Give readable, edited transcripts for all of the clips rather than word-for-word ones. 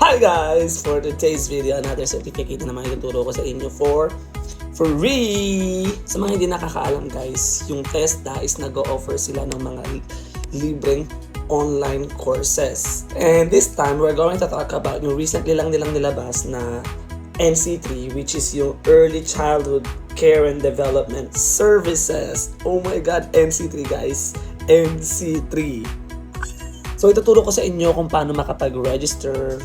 Hi guys! For today's video, another certificate na naman ituturo ko sa inyo for free! Sa mga hindi nakakaalam guys, yung TESDA is nag-o-offer sila ng mga libreng online courses. And this time, we're going to talk about yung recently lang nilang nilabas na NC3, which is yung Early Childhood Care and Development Services. Oh my God, NC3 guys! NC3! So, ituturo ko sa inyo kung paano makapag-register.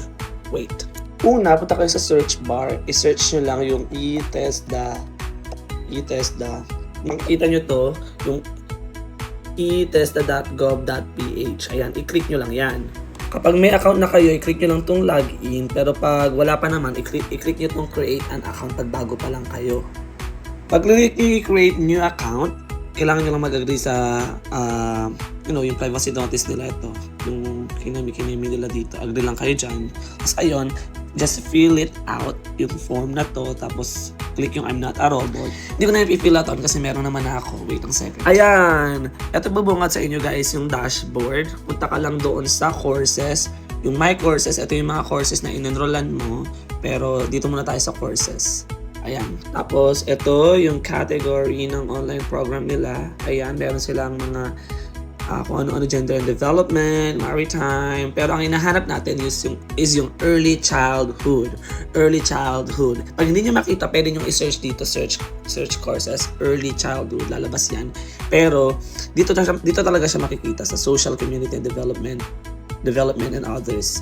Wait. Una, punta kayo sa search bar. I-search nyo lang yung eTESDA. eTESDA. Makikita nyo to, yung etesda.gov.ph. Ayan, i-click nyo lang yan. Kapag may account na kayo, i-click nyo lang tong login. Pero pag wala pa naman, i-click nyo tong create an account pag bago pa lang kayo. Pag i-create new account, kailangan nyo lang mag-agree sa yung privacy notice nila ito. Yung kinami nila dito. Agree lang kayo dyan. Tapos ayun, just fill it out yung form na to. Tapos click yung I'm not a robot. Hindi ko na yung i-fill out on kasi meron naman na ako. Wait a second. Ayan! Ito bubungat sa inyo guys yung dashboard. Punta ka lang doon sa courses. Yung my courses, ito yung mga courses na in-enrollan mo. Pero dito muna tayo sa courses. Ayan. Tapos, ito yung category ng online program nila. Ayan, meron silang mga kung ano-ano, gender and development, maritime. Pero ang hinahanap natin is yung early childhood. Early childhood. Pag hindi nyo makita, pwede nyo i-search dito, search courses, early childhood, lalabas yan. Pero, dito talaga siya makikita sa social community and development and others.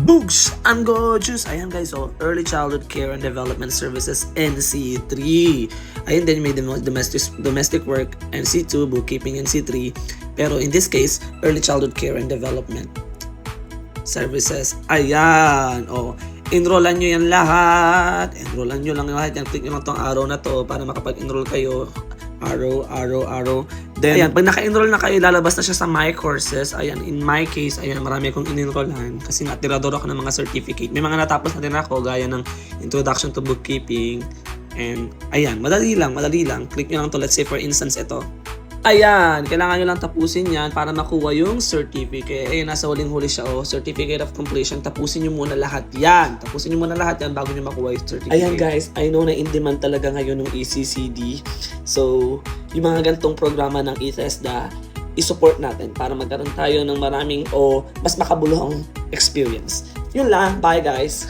Boogs! I'm gorgeous! Ayan guys, so Early Childhood Care and Development Services NC3. Ayan din may domestic work NC2, bookkeeping NC3. Pero in this case, Early Childhood Care and Development Services. Ayan! Enrollan nyo yan lahat. Enrollan nyo lang lahat yan. Click nyo lang tong arrow na to para makapag-enroll kayo. Arrow. Then, ayan, pag naka-enroll na kayo, lalabas na siya sa my courses. Ayan, in my case, ayan, marami akong in-enrollan kasi tirador ako ng mga certificate. May mga natapos na din ako, gaya ng Introduction to Bookkeeping. And, ayan, madali lang. Click nyo lang to, let's say for instance, ito. Ayan, kailangan nyo lang tapusin yan para makuha yung certificate. Ayan, nasa huling-huli siya, Certificate of Completion. Tapusin nyo muna lahat yan. Bago nyo makuha yung certificate. Ayan guys, I know na in demand talaga ngayon ng ECCD. So, yung mga gantong programa ng eTESDA, i-support natin para magkaroon tayo ng maraming mas makabuluhang experience. Yun lang, bye guys!